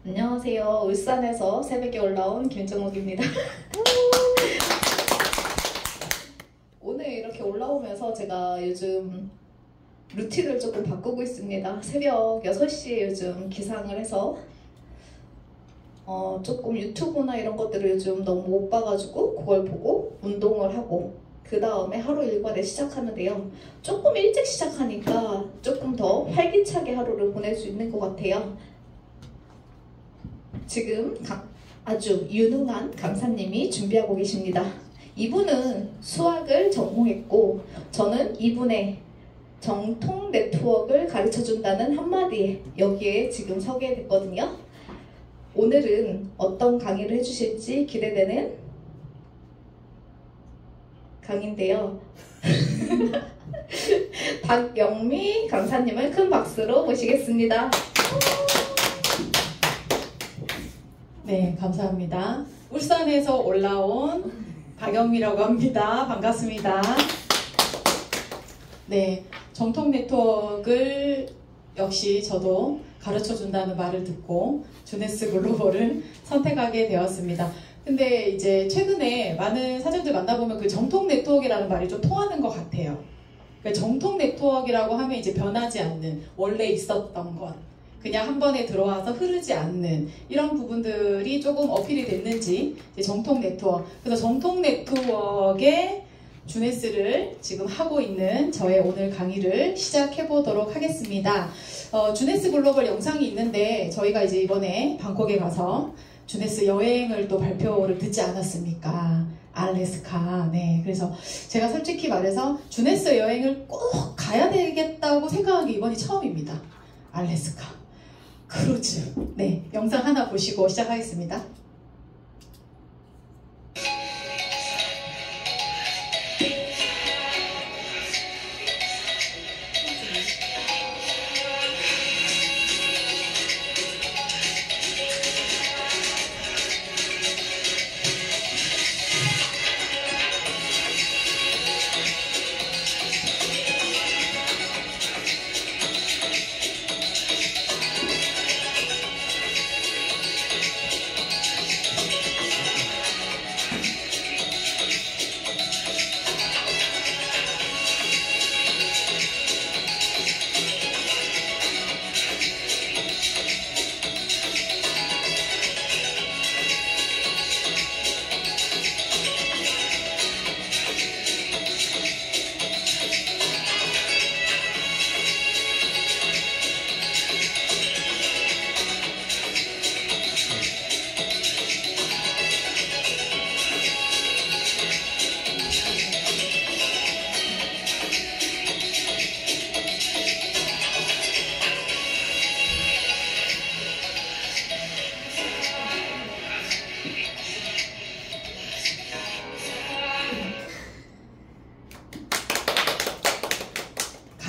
안녕하세요. 울산에서 새벽에 올라온 김정옥입니다. 오늘 이렇게 올라오면서 제가 요즘 루틴을 조금 바꾸고 있습니다. 새벽 6시에 요즘 기상을 해서 조금 유튜브나 이런 것들을 요즘 너무 못 봐가지고 그걸 보고 운동을 하고 그 다음에 하루 일과를 시작하는데요. 조금 일찍 시작하니까 조금 더 활기차게 하루를 보낼 수 있는 것 같아요. 지금 아주 유능한 강사님이 준비하고 계십니다. 이분은 수학을 전공했고 저는 이분의 정통 네트워크를 가르쳐준다는 한마디에 여기에 지금 서게 됐거든요. 오늘은 어떤 강의를 해주실지 기대되는 강의인데요. 박영미 강사님을 큰 박수로 모시겠습니다. 네, 감사합니다. 울산에서 올라온 박영미라고 합니다. 반갑습니다. 네, 정통 네트워크를 역시 저도 가르쳐준다는 말을 듣고 주네스 글로벌을 선택하게 되었습니다. 근데 이제 최근에 많은 사장들 만나보면 그 정통 네트워크라는 말이 좀 통하는 것 같아요. 그러니까 정통 네트워크라고 하면 이제 변하지 않는, 원래 있었던 것, 그냥 한 번에 들어와서 흐르지 않는 이런 부분들이 조금 어필이 됐는지 이제 정통 네트워크, 그래서 정통 네트워크의 주네스를 지금 하고 있는 저의 오늘 강의를 시작해 보도록 하겠습니다. 주네스 글로벌 영상이 있는데 저희가 이제 이번에 방콕에 가서 주네스 여행을 또 발표를 듣지 않았습니까? 알래스카. 네, 그래서 제가 솔직히 말해서 주네스 여행을 꼭 가야 되겠다고 생각한 게 이번이 처음입니다. 알래스카 크루즈. 네, 영상 하나 보시고 시작하겠습니다.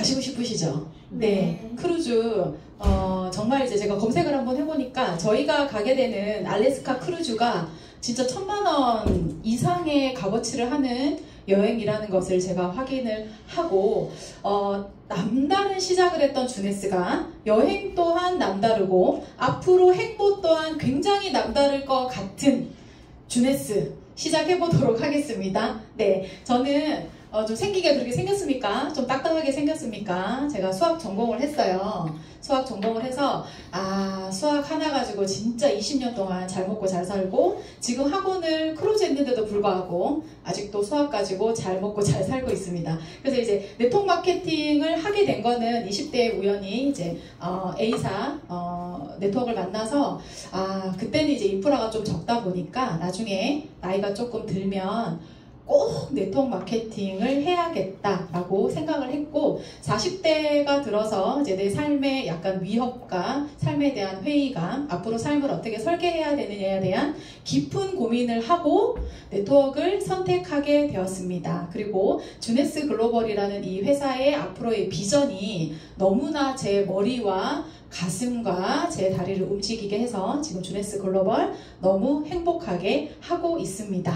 가시고 싶으시죠? 네, 크루즈. 정말 이제 제가 검색을 한번 해보니까 저희가 가게 되는 알래스카 크루즈가 진짜 1000만원 이상의 값어치를 하는 여행이라는 것을 제가 확인을 하고, 남다른 시작을 했던 주네스가 여행 또한 남다르고 앞으로 행보 또한 굉장히 남다를 것 같은 주네스 시작해보도록 하겠습니다. 네, 저는 좀 생기게 그렇게 생겼습니까? 좀 딱딱하게 생겼습니까? 제가 수학 전공을 했어요. 수학 전공을 해서 수학 하나 가지고 진짜 20년 동안 잘 먹고 잘 살고 지금 학원을 크루즈 했는데도 불구하고 아직도 수학 가지고 잘 먹고 잘 살고 있습니다. 그래서 이제 네트워크 마케팅을 하게 된 거는 20대에 우연히 이제 A사 네트워크를 만나서 그때는 이제 인프라가 좀 적다 보니까 나중에 나이가 조금 들면 꼭 네트워크 마케팅을 해야겠다라고 생각을 했고 40대가 들어서 이제 내 삶의 약간 위협과 삶에 대한 회의감, 앞으로 삶을 어떻게 설계해야 되느냐에 대한 깊은 고민을 하고 네트워크를 선택하게 되었습니다. 그리고 주네스 글로벌이라는 이 회사의 앞으로의 비전이 너무나 제 머리와 가슴과 제 다리를 움직이게 해서 지금 주네스 글로벌 너무 행복하게 하고 있습니다.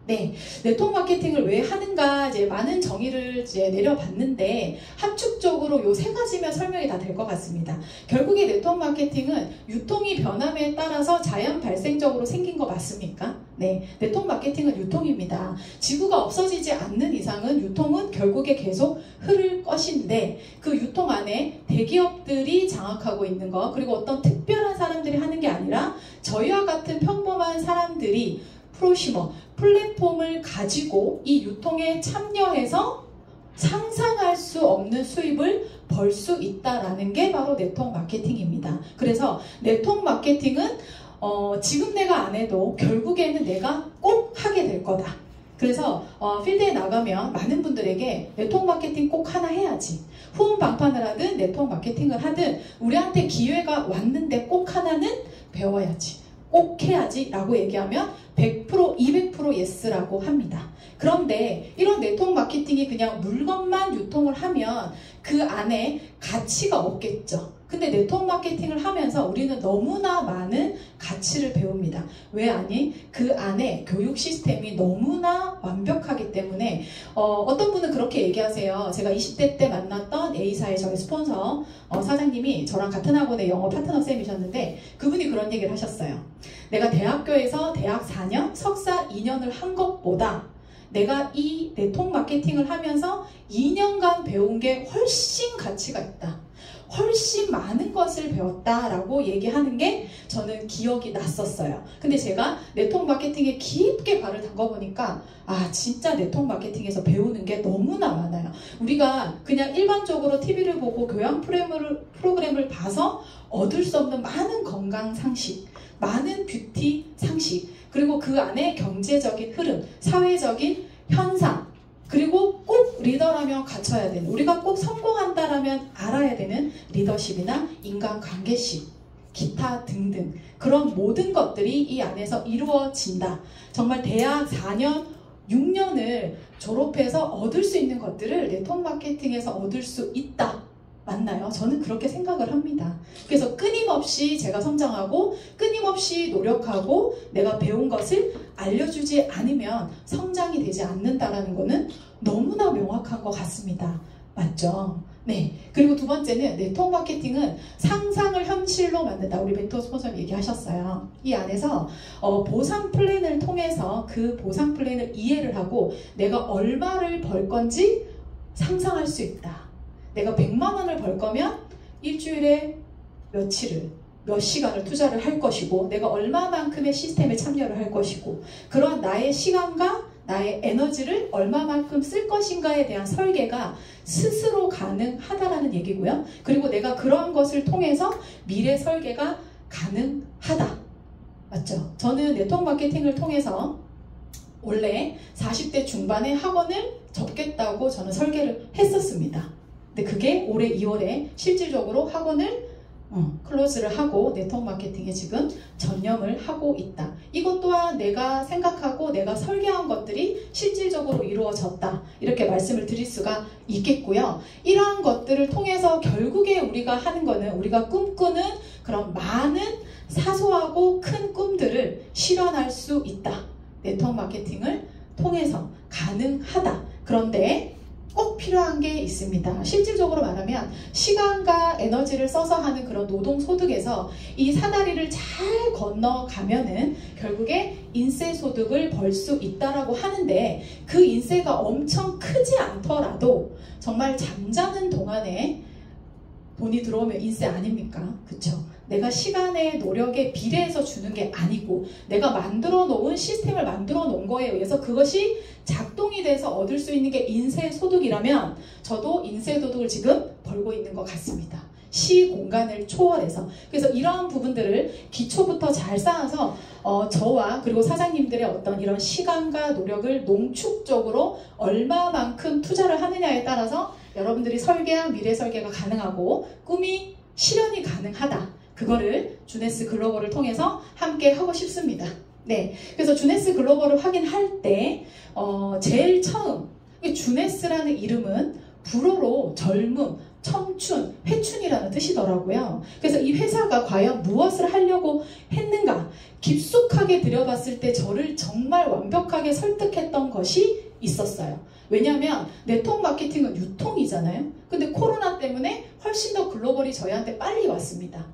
네, 네트워크 마케팅을 왜 하는가 이제 많은 정의를 이제 내려봤는데 함축적으로 요 세 가지면 설명이 다 될 것 같습니다. 결국에 네트워크 마케팅은 유통이 변함에 따라서 자연 발생적으로 생긴 거 맞습니까? 네, 네트워크 마케팅은 유통입니다. 지구가 없어지지 않는 이상은 유통은 결국에 계속 흐를 것인데 그 유통 안에 대기업들이 장악하고 있는 거 그리고 어떤 특별한 사람들이 하는 게 아니라 저희와 같은 평범한 사람들이 프로시머, 플랫폼을 가지고 이 유통에 참여해서 상상할 수 없는 수입을 벌 수 있다라는 게 바로 네트워크 마케팅입니다. 그래서 네트워크 마케팅은 지금 내가 안 해도 결국에는 내가 꼭 하게 될 거다. 그래서 필드에 나가면 많은 분들에게 네트워크 마케팅 꼭 하나 해야지. 후원 방판을 하든 네트워크 마케팅을 하든 우리한테 기회가 왔는데 꼭 하나는 배워야지. 꼭 해야지 라고 얘기하면 100%, 200% 예스라고 합니다. 그런데 이런 네트워크 마케팅이 그냥 물건만 유통을 하면 그 안에 가치가 없겠죠. 근데 네트워크 마케팅을 하면서 우리는 너무나 많은 가치를 배웁니다. 왜 아니? 그 안에 교육 시스템이 너무나 완벽하기 때문에 어떤 분은 그렇게 얘기하세요. 제가 20대 때 만났던 A사의 저희 스폰서 사장님이 저랑 같은 학원의 영어 파트너 쌤이셨는데 그분이 그런 얘기를 하셨어요. 내가 대학교에서 대학 4년, 석사 2년을 한 것보다 내가 이 네트워크 마케팅을 하면서 2년간 배운 게 훨씬 가치가 있다. 훨씬 많은 것을 배웠다라고 얘기하는 게 저는 기억이 났었어요. 근데 제가 네트워크 마케팅에 깊게 발을 담궈보니까 진짜 네트워크 마케팅에서 배우는 게 너무나 많아요. 우리가 그냥 일반적으로 TV를 보고 교양 프로그램을 봐서 얻을 수 없는 많은 건강 상식, 많은 뷰티 상식, 그리고 그 안에 경제적인 흐름, 사회적인 현상, 그리고 꼭 리더라면 갖춰야 되는, 우리가 꼭 성공한다라면 알아야 되는 리더십이나 인간관계식, 기타 등등 그런 모든 것들이 이 안에서 이루어진다. 정말 대학 4년, 6년을 졸업해서 얻을 수 있는 것들을 네트워크 마케팅에서 얻을 수 있다. 맞나요? 저는 그렇게 생각을 합니다. 그래서 끊임없이 제가 성장하고 끊임없이 노력하고 내가 배운 것을 알려주지 않으면 성장이 되지 않는다라는 거는 너무나 명확한 것 같습니다. 맞죠? 네. 그리고 두 번째는 네트워크 마케팅은 상상을 현실로 만든다. 우리 멘토 스폰서님 얘기하셨어요. 이 안에서 보상 플랜을 통해서 그 보상 플랜을 이해를 하고 내가 얼마를 벌 건지 상상할 수 있다. 내가 100만 원을 벌 거면 일주일에 며칠을, 몇 시간을 투자를 할 것이고 내가 얼마만큼의 시스템에 참여를 할 것이고 그러한 나의 시간과 나의 에너지를 얼마만큼 쓸 것인가에 대한 설계가 스스로 가능하다라는 얘기고요. 그리고 내가 그러한 것을 통해서 미래 설계가 가능하다. 맞죠? 저는 네트워크 마케팅을 통해서 원래 40대 중반에 학원을 접겠다고 저는 설계를 했었습니다. 근데 그게 올해 2월에 실질적으로 학원을 클로즈를 하고 네트워크 마케팅에 지금 전념을 하고 있다. 이것 또한 내가 생각하고 내가 설계한 것들이 실질적으로 이루어졌다. 이렇게 말씀을 드릴 수가 있겠고요. 이러한 것들을 통해서 결국에 우리가 하는 거는 우리가 꿈꾸는 그런 많은 사소하고 큰 꿈들을 실현할 수 있다. 네트워크 마케팅을 통해서 가능하다. 그런데 꼭 필요한 게 있습니다. 실질적으로 말하면 시간과 에너지를 써서 하는 그런 노동소득에서 이 사다리를 잘 건너가면은 결국에 인세소득을 벌 수 있다라고 하는데 그 인세가 엄청 크지 않더라도 정말 잠자는 동안에 돈이 들어오면 인세 아닙니까? 그쵸? 내가 시간의 노력에 비례해서 주는 게 아니고 내가 만들어 놓은 시스템을 만들어 놓은 거에 의해서 그것이 작동이 돼서 얻을 수 있는 게 인세소득이라면 저도 인세소득을 지금 벌고 있는 것 같습니다. 시 공간을 초월해서. 그래서 이러한 부분들을 기초부터 잘 쌓아서 저와 그리고 사장님들의 어떤 이런 시간과 노력을 농축적으로 얼마만큼 투자를 하느냐에 따라서 여러분들이 설계한 미래 설계가 가능하고 꿈이 실현이 가능하다. 그거를 주네스 글로벌을 통해서 함께 하고 싶습니다. 네, 그래서 주네스 글로벌을 확인할 때 제일 처음 주네스라는 이름은 불어로 젊음, 청춘, 회춘이라는 뜻이더라고요. 그래서 이 회사가 과연 무엇을 하려고 했는가? 깊숙하게 들여봤을 때 저를 정말 완벽하게 설득했던 것이 있었어요. 왜냐하면 네트워크 마케팅은 유통이잖아요. 근데 코로나 때문에 훨씬 더 글로벌이 저희한테 빨리 왔습니다.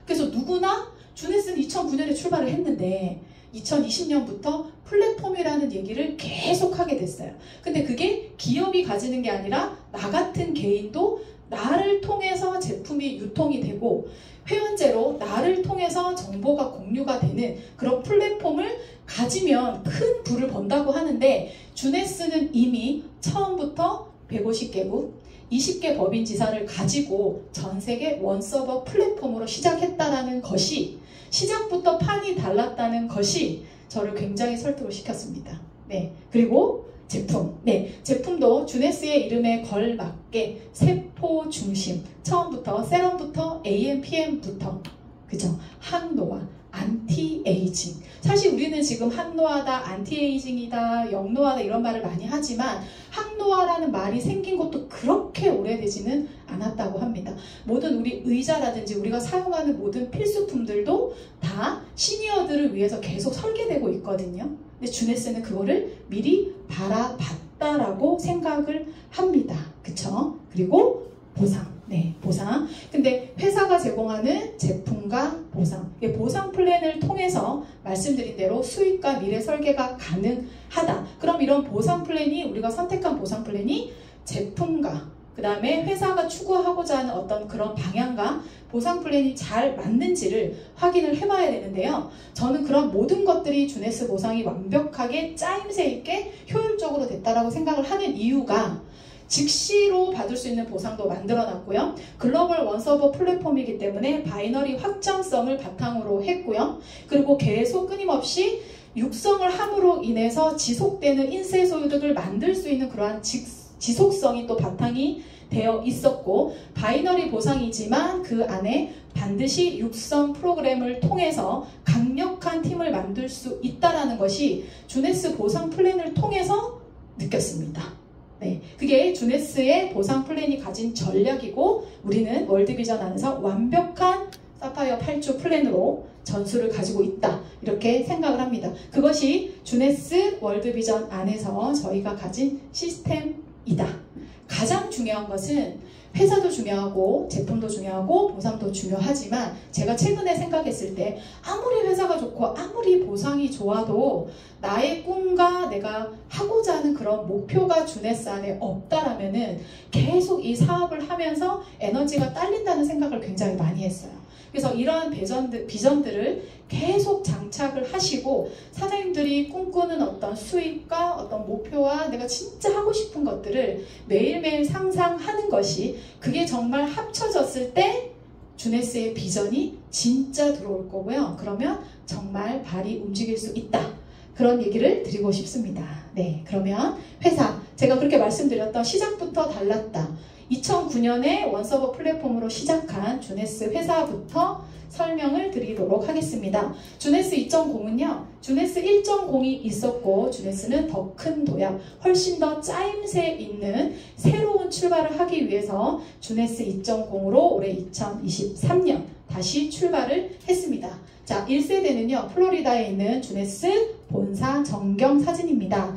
그래서 누구나 주네스는 2009년에 출발을 했는데 2020년부터 플랫폼이라는 얘기를 계속 하게 됐어요. 근데 그게 기업이 가지는 게 아니라 나 같은 개인도 나를 통해서 제품이 유통이 되고 회원제로 나를 통해서 정보가 공유가 되는 그런 플랫폼을 가지면 큰 부를 번다고 하는데 주네스는 이미 처음부터 150개국 20개 법인지사를 가지고 전 세계 원서버 플랫폼으로 시작했다는 것이 시작부터 판이 달랐다는 것이 저를 굉장히 설득을 시켰습니다. 네, 그리고 제품. 네, 제품도 주네스의 이름에 걸맞게 세포 중심. 처음부터 세럼부터 AM, PM부터 그죠? 항노화, 안티에이징. 사실 우리는 지금 항노화다, 안티에이징이다, 영노화다 이런 말을 많이 하지만 항노화라는 말이 생긴 것도 그렇게 오래되지는 않았다고 합니다. 모든 우리 의자라든지 우리가 사용하는 모든 필수품들도 다 시니어들을 위해서 계속 설계되고 있거든요. 근데 주네스는 그거를 미리 바라봤다라고 생각을 합니다. 그쵸? 그리고 보상. 네, 보상. 근데 회사가 제공하는 제품과 보상. 보상 플랜을 통해서 말씀드린 대로 수익과 미래 설계가 가능하다. 그럼 이런 보상 플랜이 우리가 선택한 보상 플랜이 제품과 그 다음에 회사가 추구하고자 하는 어떤 그런 방향과 보상 플랜이 잘 맞는지를 확인을 해봐야 되는데요. 저는 그런 모든 것들이 주네스 보상이 완벽하게 짜임새 있게 효율적으로 됐다라고 생각을 하는 이유가 즉시로 받을 수 있는 보상도 만들어놨고요. 글로벌 원서버 플랫폼이기 때문에 바이너리 확장성을 바탕으로 했고요. 그리고 계속 끊임없이 육성을 함으로 인해서 지속되는 인쇄 소득을 만들 수 있는 그러한 지속성이 또 바탕이 되어 있었고 바이너리 보상이지만 그 안에 반드시 육성 프로그램을 통해서 강력한 팀을 만들 수 있다는 것이 주네스 보상 플랜을 통해서 느꼈습니다. 네, 그게 주네스의 보상 플랜이 가진 전략이고 우리는 월드비전 안에서 완벽한 사파이어 8주 플랜으로 전술을 가지고 있다 이렇게 생각을 합니다. 그것이 주네스 월드비전 안에서 저희가 가진 시스템이다. 가장 중요한 것은 회사도 중요하고 제품도 중요하고 보상도 중요하지만 제가 최근에 생각했을 때 아무리 회사가 좋고 아무리 보상이 좋아도 나의 꿈과 내가 하고자 하는 그런 목표가 주네스 안에 없다라면은 계속 이 사업을 하면서 에너지가 딸린다는 생각을 굉장히 많이 했어요. 그래서 이러한 비전들을 계속 장착을 하시고 사장님들이 꿈꾸는 어떤 수익과 어떤 목표와 내가 진짜 하고 싶은 것들을 매일매일 상상하는 것이 그게 정말 합쳐졌을 때 주네스의 비전이 진짜 들어올 거고요. 그러면 정말 발이 움직일 수 있다. 그런 얘기를 드리고 싶습니다. 네, 그러면 회사 제가 그렇게 말씀드렸던 시작부터 달랐다. 2009년에 원서버 플랫폼으로 시작한 주네스 회사부터 설명을 드리도록 하겠습니다. 주네스 2.0은요. 주네스 1.0이 있었고 주네스는 더 큰 도약, 훨씬 더 짜임새 있는 새로운 출발을 하기 위해서 주네스 2.0으로 올해 2023년 다시 출발을 했습니다. 자, 1세대는요. 플로리다에 있는 주네스 본사 전경 사진입니다.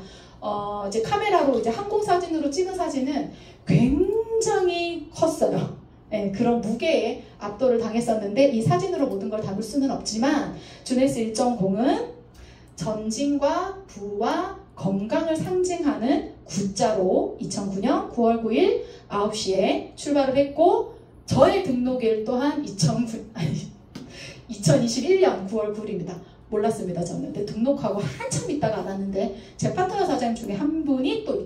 이제 카메라로 이제 항공 사진으로 찍은 사진은 굉장히 컸어요. 네, 그런 무게에 압도를 당했었는데 이 사진으로 모든 걸 담을 수는 없지만 주네스 1.0은 전진과 부와 건강을 상징하는 구자로 2009년 9월 9일 9시에 출발을 했고 저의 등록일 또한 2021년 9월 9일입니다. 몰랐습니다. 저는. 근데 등록하고 한참 있다가 알았는데 제 파트너 사장님 중에 한 분이 또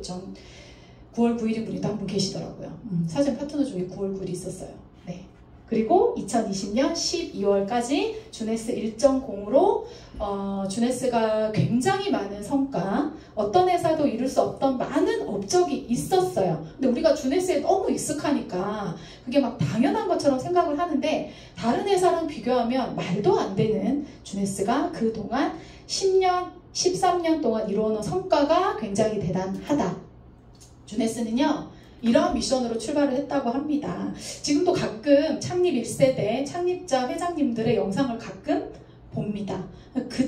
9월 9일인 분이 또 한 분 계시더라고요. 사진 파트너 중에 9월 9일이 있었어요. 네. 그리고 2020년 12월까지 주네스 1.0으로 주네스가 굉장히 많은 성과, 어떤 회사도 이룰 수 없던 많은 업적이 있었어요. 근데 우리가 주네스에 너무 익숙하니까 그게 막 당연한 것처럼 생각을 하는데 다른 회사랑 비교하면 말도 안 되는 주네스가 그동안 10년, 13년 동안 이루어놓은 성과가 굉장히 대단하다. 주네스는요. 이러한 미션으로 출발을 했다고 합니다. 지금도 가끔 창립 1세대 창립자 회장님들의 영상을 가끔 봅니다.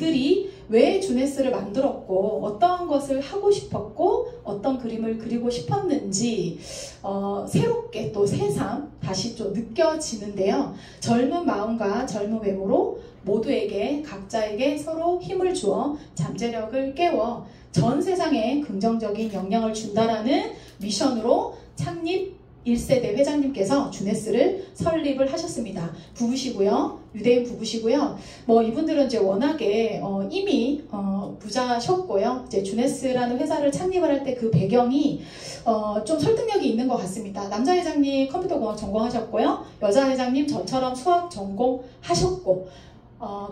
그들이 왜 주네스를 만들었고 어떠한 것을 하고 싶었고 어떤 그림을 그리고 싶었는지 새롭게 또 새삼 다시 좀 느껴지는데요. 젊은 마음과 젊은 외모로 모두에게 각자에게 서로 힘을 주어 잠재력을 깨워 전 세상에 긍정적인 영향을 준다라는 미션으로 창립 1세대 회장님께서 주네스를 설립을 하셨습니다. 부부시고요. 유대인 부부시고요. 이분들은 이제 워낙에 이미 부자셨고요. 이제 주네스라는 회사를 창립을 할 때 그 배경이 좀 설득력이 있는 것 같습니다. 남자 회장님 컴퓨터공학 전공하셨고요. 여자 회장님 저처럼 수학 전공하셨고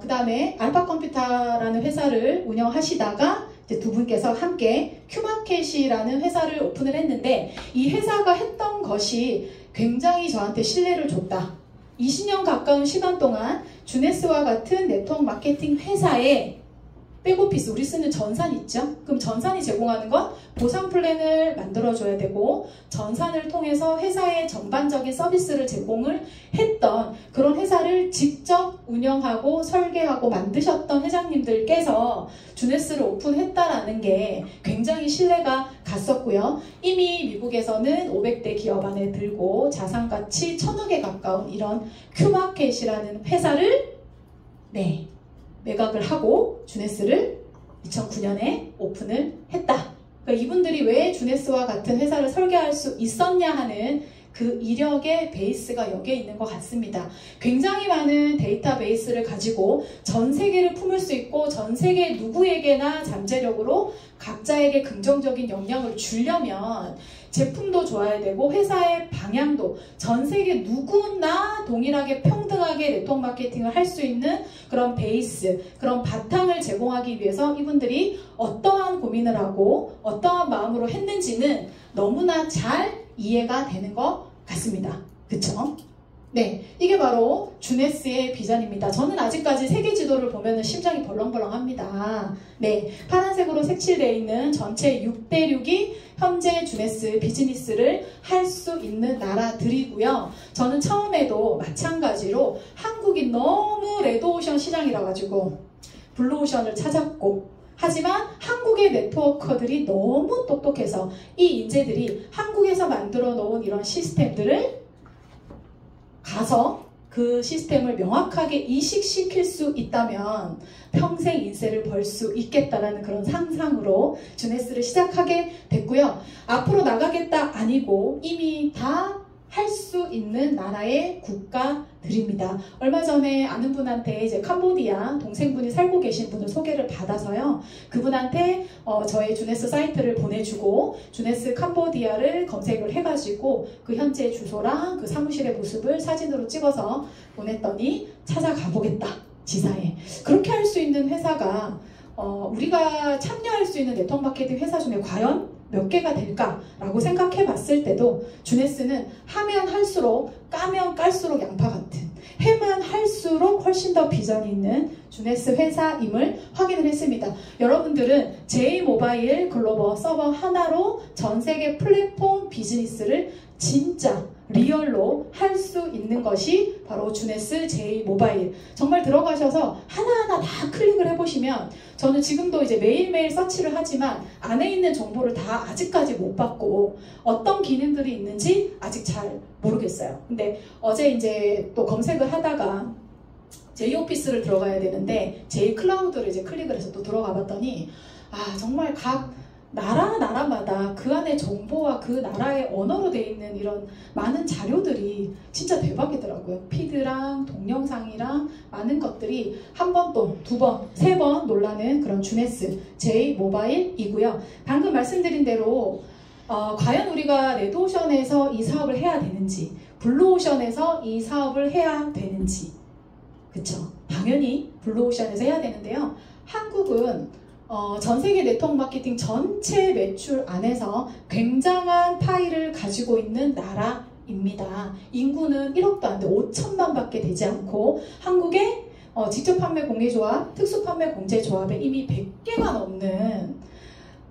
그 다음에 알파컴퓨터라는 회사를 운영하시다가 두 분께서 함께 큐마켓이라는 회사를 오픈을 했는데 이 회사가 했던 것이 굉장히 저한테 신뢰를 줬다. 20년 가까운 시간 동안 주네스와 같은 네트워크 마케팅 회사에 백오피스, 우리 쓰는 전산 있죠? 그럼 전산이 제공하는 건 보상 플랜을 만들어줘야 되고 전산을 통해서 회사의 전반적인 서비스를 제공을 했던 그런 회사를 직접 운영하고 설계하고 만드셨던 회장님들께서 주네스를 오픈했다라는 게 굉장히 신뢰가 갔었고요. 이미 미국에서는 500대 기업 안에 들고 자산가치 1000억에 가까운 이런 큐마켓이라는 회사를 매각을 하고 주네스를 2009년에 오픈을 했다. 그러니까 이분들이 왜 주네스와 같은 회사를 설계할 수 있었냐 하는 그 이력의 베이스가 여기에 있는 것 같습니다. 굉장히 많은 데이터베이스를 가지고 전 세계를 품을 수 있고 전 세계 누구에게나 잠재력으로 각자에게 긍정적인 영향을 주려면 제품도 좋아야 되고 회사의 방향도 전 세계 누구나 동일하게 평등하게 네트워크 마케팅을 할 수 있는 그런 베이스, 그런 바탕을 제공하기 위해서 이분들이 어떠한 고민을 하고 어떠한 마음으로 했는지는 너무나 잘 이해가 되는 것 같습니다. 그쵸? 네, 이게 바로 주네스의 비전입니다. 저는 아직까지 세계 지도를 보면 심장이 벌렁벌렁합니다. 네, 파란색으로 색칠되어 있는 전체 6대륙이 현재 주네스 비즈니스를 할 수 있는 나라들이고요. 저는 처음에도 마찬가지로 한국이 너무 레드오션 시장이라 가지고 블루오션을 찾았고 하지만 한국의 네트워커들이 너무 똑똑해서 이 인재들이 한국에서 만들어 놓은 이런 시스템들을 가서 그 시스템을 명확하게 이식시킬 수 있다면 평생 인세를 벌 수 있겠다라는 그런 상상으로 주네스를 시작하게 됐고요. 앞으로 나가겠다 아니고 이미 다 할 수 있는 나라의 국가들입니다. 얼마 전에 아는 분한테 이제 캄보디아 동생분이 살고 계신 분을 소개를 받아서요. 그분한테 저의 주네스 사이트를 보내주고 주네스 캄보디아를 검색을 해가지고 그 현재 주소랑 그 사무실의 모습을 사진으로 찍어서 보냈더니 찾아가 보겠다. 지사에. 그렇게 할 수 있는 회사가 우리가 참여할 수 있는 네트워크 마케팅 회사 중에 과연 몇 개가 될까라고 생각해 봤을 때도 주네스는 하면 할수록 까면 깔수록 양파 같은 해만 할수록 훨씬 더 비전이 있는 주네스 회사임을 확인을 했습니다. 여러분들은 j-모바일 글로벌 서버 하나로 전 세계 플랫폼 비즈니스를 진짜 리얼로 할 수 있는 것이 바로 주네스 j-모바일. 정말 들어가셔서 하나하나 다 클릭을 해보시면 저는 지금도 이제 매일매일 서치를 하지만 안에 있는 정보를 다 아직까지 못 받고 어떤 기능들이 있는지 아직 잘 모르겠어요. 근데 어제 이제 또 검색을 하다가 J-오피스를 들어가야 되는데 J-클라우드를 이제 클릭을 해서 또 들어가 봤더니 정말 각 나라마다 그 안에 정보와 그 나라의 언어로 되어 있는 이런 많은 자료들이 진짜 대박이더라고요. 피드랑 동영상이랑 많은 것들이 한 번 또 두 번, 세 번 놀라는 그런 주네스 j-모바일이고요. 방금 말씀드린 대로 과연 우리가 레드오션에서 이 사업을 해야 되는지 블루오션에서 이 사업을 해야 되는지 그쵸? 당연히 블루오션에서 해야 되는데요. 한국은 전 세계 네트워크 마케팅 전체 매출 안에서 굉장한 파이를 가지고 있는 나라입니다. 인구는 1억도 안 돼 5천만 밖에 되지 않고 한국에 직접 판매 공개조합, 특수 판매 공제조합에 이미 100개가 넘는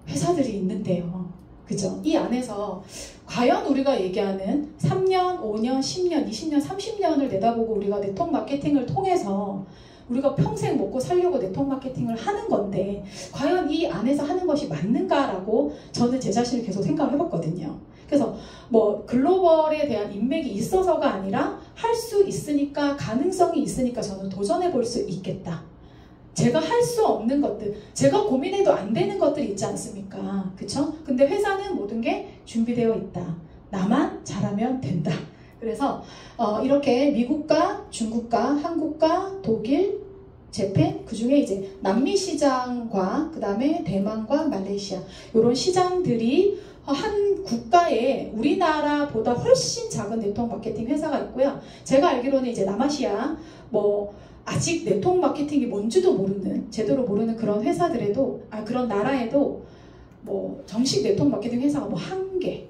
회사들이 있는데요. 그죠? 이 안에서 과연 우리가 얘기하는 3년, 5년, 10년, 20년, 30년을 내다보고 우리가 네트워크 마케팅을 통해서 우리가 평생 먹고 살려고 네트워크 마케팅을 하는 건데 과연 이 안에서 하는 것이 맞는가라고 저는 제 자신을 계속 생각을 해봤거든요. 그래서 뭐 글로벌에 대한 인맥이 있어서가 아니라 할 수 있으니까, 가능성이 있으니까 저는 도전해 볼 수 있겠다. 제가 할 수 없는 것들, 제가 고민해도 안 되는 것들이 있지 않습니까? 그쵸? 근데 회사는 모든 게 준비되어 있다. 나만 잘하면 된다. 그래서 이렇게 미국과 중국과 한국과 독일, 재팬, 그 중에 이제 남미 시장과 그 다음에 대만과 말레이시아 이런 시장들이 한 국가에 우리나라보다 훨씬 작은 네트워크 마케팅 회사가 있고요. 제가 알기로는 이제 남아시아 뭐 아직 네트워크 마케팅이 뭔지도 모르는, 제대로 모르는 그런 회사들에도, 그런 나라에도 뭐 정식 네트워크 마케팅 회사가 뭐 1개,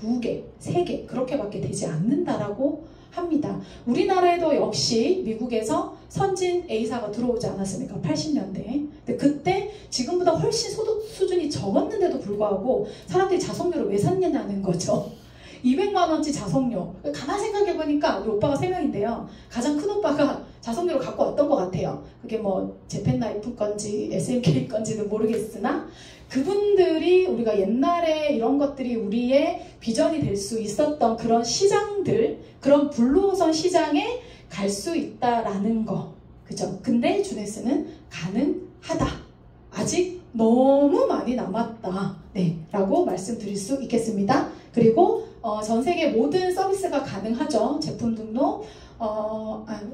2개, 3개 그렇게밖에 되지 않는다라고 합니다. 우리나라에도 역시 미국에서 선진 A사가 들어오지 않았습니까? 80년대에. 근데 그때 지금보다 훨씬 소득 수준이 적었는데도 불구하고 사람들이 자석료를 왜 샀냐는 거죠. 200만 원치 자석료. 가만 생각해보니까 우리 오빠가 3명인데요. 가장 큰 오빠가 자석료를 갖고 왔던 것 같아요. 그게 뭐 재팬라이프 건지 SMK 건지는 모르겠으나 그분들이 우리가 옛날에 이런 것들이 우리의 비전이 될 수 있었던 그런 시장들, 그런 블루오션 시장에 갈 수 있다라는 거. 그죠? 근데 주네스는 가능하다. 아직 너무 많이 남았다. 네, 라고 말씀드릴 수 있겠습니다. 그리고 전 세계 모든 서비스가 가능하죠. 제품 등록,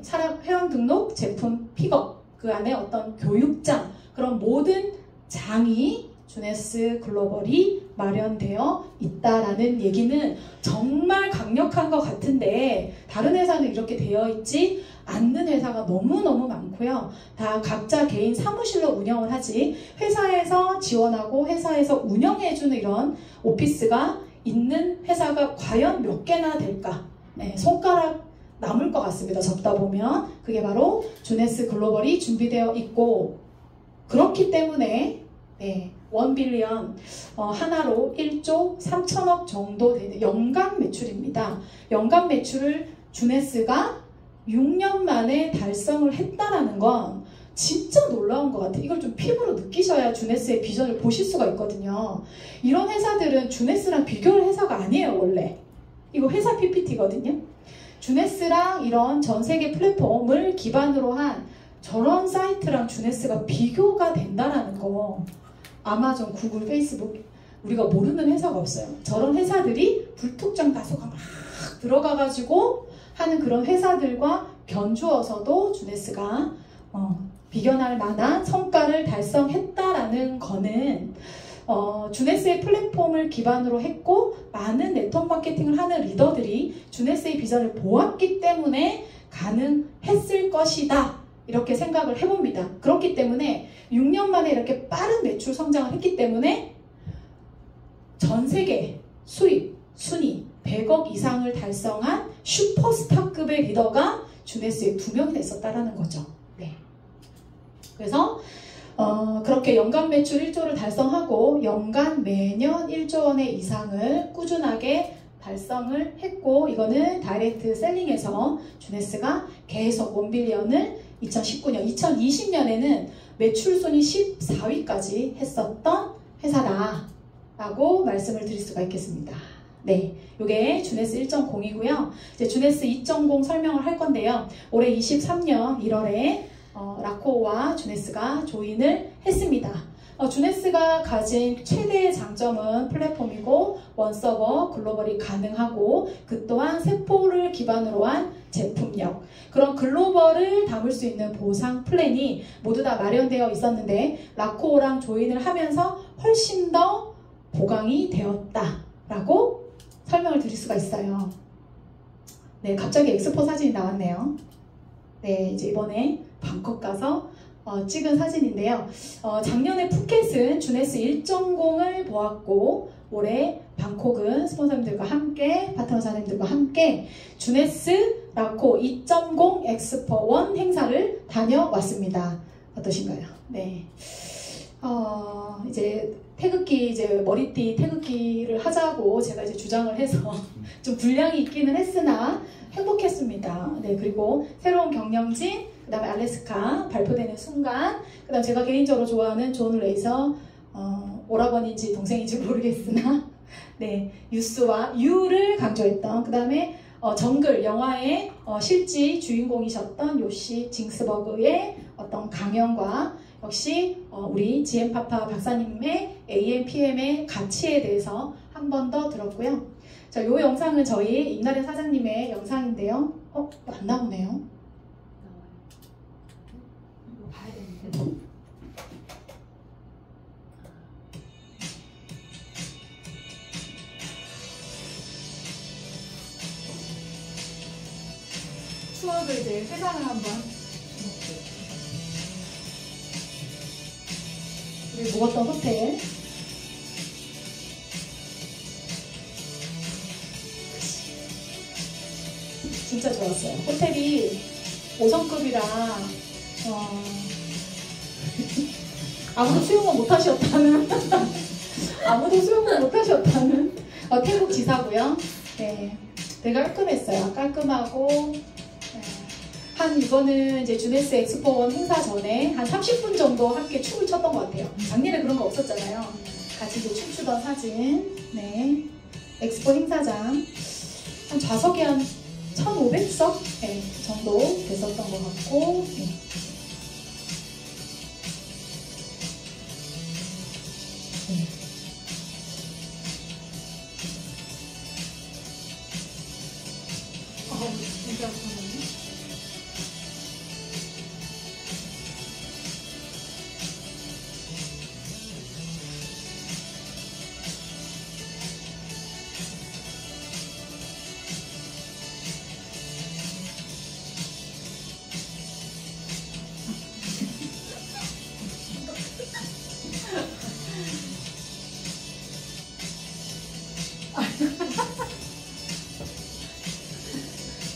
사람 회원 등록, 제품 픽업, 그 안에 어떤 교육장, 그런 모든 장이 주네스 글로벌이 마련되어 있다라는 얘기는 정말 강력한 것 같은데 다른 회사는 이렇게 되어 있지 않는 회사가 너무너무 많고요. 다 각자 개인 사무실로 운영을 하지 회사에서 지원하고 회사에서 운영해주는 이런 오피스가 있는 회사가 과연 몇 개나 될까? 네, 손가락 남을 것 같습니다. 적다 보면. 그게 바로 주네스 글로벌이 준비되어 있고 그렇기 때문에 1빌리언 하나로 1조 3천억 정도 되는 연간 매출입니다. 연간 매출을 주네스가 6년 만에 달성을 했다라는 건 진짜 놀라운 것 같아요. 이걸 좀 피부로 느끼셔야 주네스의 비전을 보실 수가 있거든요. 이런 회사들은 주네스랑 비교할 회사가 아니에요, 원래. 이거 회사 PPT거든요. 주네스랑 이런 전 세계 플랫폼을 기반으로 한 저런 사이트랑 주네스가 비교가 된다라는 거. 아마존, 구글, 페이스북 우리가 모르는 회사가 없어요. 저런 회사들이 불특정 다수가 막 들어가가지고 하는 그런 회사들과 견주어서도 주네스가 비견할 만한 성과를 달성했다라는 거는 주네스의 플랫폼을 기반으로 했고 많은 네트워크 마케팅을 하는 리더들이 주네스의 비전을 보았기 때문에 가능했을 것이다. 이렇게 생각을 해봅니다. 그렇기 때문에 6년 만에 이렇게 빠른 매출 성장을 했기 때문에 전 세계 수입, 순위 100억 이상을 달성한 슈퍼스타급의 리더가 주네스에 2명이 됐었다라는 거죠. 네. 그래서 그렇게 연간 매출 1조를 달성하고 연간 매년 1조 원의 이상을 꾸준하게 달성을 했고 이거는 다이렉트 셀링에서 주네스가 계속 1빌리언을 2019년, 2020년에는 매출 순위 14위까지 했었던 회사다라고 말씀을 드릴 수가 있겠습니다. 네, 이게 주네스 1.0이고요. 이제 주네스 2.0 설명을 할 건데요. 올해 23년 1월에 라코와 주네스가 조인을 했습니다. 주네스가 가진 최대의 장점은 플랫폼이고 원서버 글로벌이 가능하고 그 또한 세포를 기반으로 한 제품력 그런 글로벌을 담을 수 있는 보상 플랜이 모두 다 마련되어 있었는데 라코랑 조인을 하면서 훨씬 더 보강이 되었다라고 설명을 드릴 수가 있어요. 네, 갑자기 엑스포 사진이 나왔네요. 네, 이제 이번에 방콕 가서 찍은 사진인데요. 작년에 푸켓은 주네스 1.0을 보았고 올해 방콕은 스폰서님들과 함께 파트너사님들과 함께 주네스 라코 2.0 엑스포 1 행사를 다녀왔습니다. 어떠신가요? 네. 이제 태극기 이제 머리띠 태극기를 하자고 제가 이제 주장을 해서 좀 분량이 있기는 했으나 행복했습니다. 네, 그리고 새로운 경영진 그 다음에 알래스카 발표되는 순간, 그 다음 제가 개인적으로 좋아하는 존 레이서, 오라버니인지 동생인지 모르겠으나 네, 유스와 유를 강조했던, 그 다음에 정글 영화의 실제 주인공이셨던 요시 징스버그의 어떤 강연과 역시 우리 GM파파 박사님의 AM, PM의 가치에 대해서 한 번 더 들었고요. 자, 이 영상은 저희 임나래 사장님의 영상인데요. 안 나오네요. 이거 봐야 되는데. 추억을 이제 회상을 한번. 우리 묵었던 호텔. 진짜 좋았어요. 호텔이 5성급이라 아무도 수용을 못하셨다는 아무도 수용을 못하셨다는 태국 지사고요. 네, 되게 깔끔했어요. 깔끔하고 이거는 이제 주네스 엑스포 행사 전에 한 30분 정도 함께 춤을 췄던 것 같아요. 작년에 그런 거 없었잖아요. 같이 이제 춤추던 사진. 네, 엑스포 행사장 한 좌석이 한 1,500석 네, 정도 됐었던 것 같고. 네. 진짜 좋네.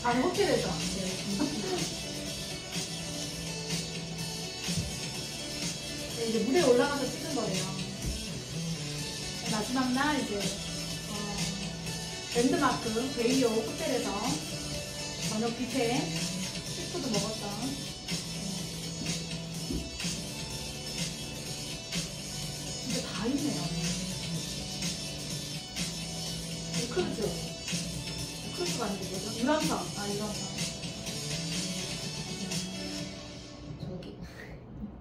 아니 호텔에서 네, 이제 무대에 올라가서 찍은 거래요. 마지막 날 이제 랜드마크 베이오 호텔에서 저녁 뷔페 시푸드 먹었던 진짜 다 있네요. 크루즈가 아니고 뭐죠? 유람선. 유람선. 저기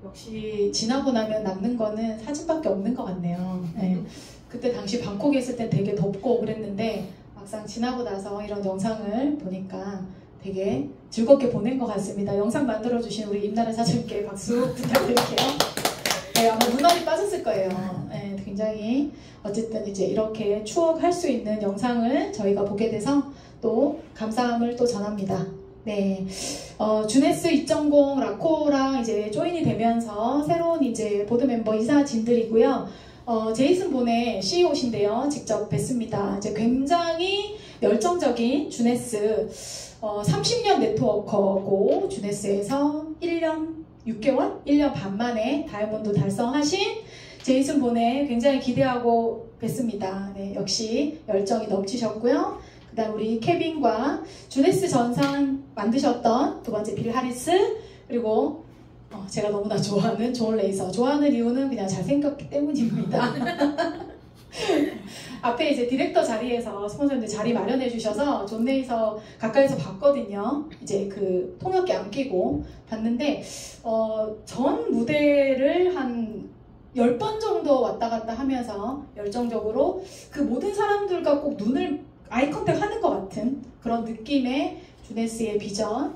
역시 지나고 나면 남는 거는 사진밖에 없는 것 같네요. 네. 그때 당시 방콕에 있을 때 되게 덥고 그랬는데 막상 지나고 나서 이런 영상을 보니까 되게 즐겁게 보낸 것 같습니다. 영상 만들어주신 우리 임나래 사장님께 박수 부탁드릴게요. 네, 아마 눈알이 빠졌을 거예요. 네, 굉장히 어쨌든 이제 이렇게 추억할 수 있는 영상을 저희가 보게 돼서 또 감사함을 또 전합니다. 네, 주네스 2.0 라코랑 이제 조인이 되면서 새로운 이제 보드 멤버 이사진들이고요. 제이슨 본의 CEO신데요. 직접 뵀습니다. 이제 굉장히 열정적인 주네스 30년 네트워커고 주네스에서 1년 6개월? 1년 반 만에 다이아몬드 달성하신 제이슨 본에 굉장히 기대하고 뵀습니다. 네, 역시 열정이 넘치셨고요. 그 다음 우리 케빈과 주네스 전상 만드셨던 두 번째 빌 하리스, 그리고 제가 너무나 좋아하는 존 레이서. 좋아하는 이유는 그냥 잘생겼기 때문입니다. 앞에 이제 디렉터 자리에서 스폰서님들 자리 마련해 주셔서 존 레이서 가까이서 봤거든요. 이제 그 통역기 안 끼고 봤는데 전 무대를 한 10번 정도 왔다 갔다 하면서 열정적으로 그 모든 사람들과 꼭 눈을 아이 컨택 하는 것 같은 그런 느낌의 주네스의 비전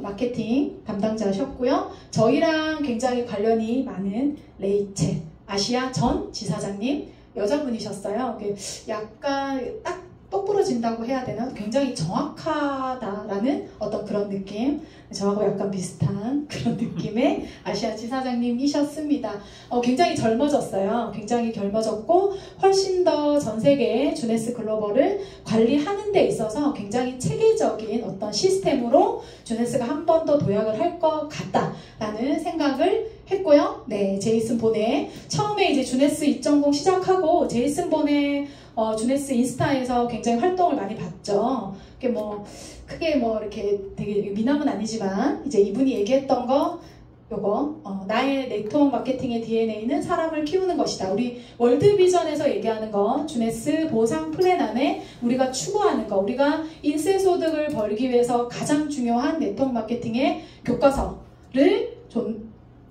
마케팅 담당자셨고요. 저희랑 굉장히 관련이 많은 레이첼 아시아 전 지사장님, 여자분이셨어요. 약간 딱 똑부러진다고 해야 되나? 굉장히 정확하다라는 어떤 그런 느낌, 저하고 약간 비슷한 그런 느낌의 아시아 지사장님이셨습니다. 굉장히 젊어졌어요. 굉장히 젊어졌고 훨씬 더 전 세계 주네스 글로벌을 관리하는 데 있어서 굉장히 체계적인 어떤 시스템으로 주네스가 한 번 더 도약을 할 것 같다라는 생각을 했고요. 네, 제이슨 본의 처음에 이제 주네스 2.0 시작하고 제이슨 본의 주네스 인스타에서 굉장히 활동을 많이 봤죠. 그게 크게 이렇게 되게 미남은 아니지만 이제 이분이 얘기했던 거 요거 나의 네트워크 마케팅의 DNA는 사람을 키우는 것이다. 우리 월드비전에서 얘기하는 거 주네스 보상 플랜 안에 우리가 추구하는 거, 우리가 인세 소득을 벌기 위해서 가장 중요한 네트워크 마케팅의 교과서를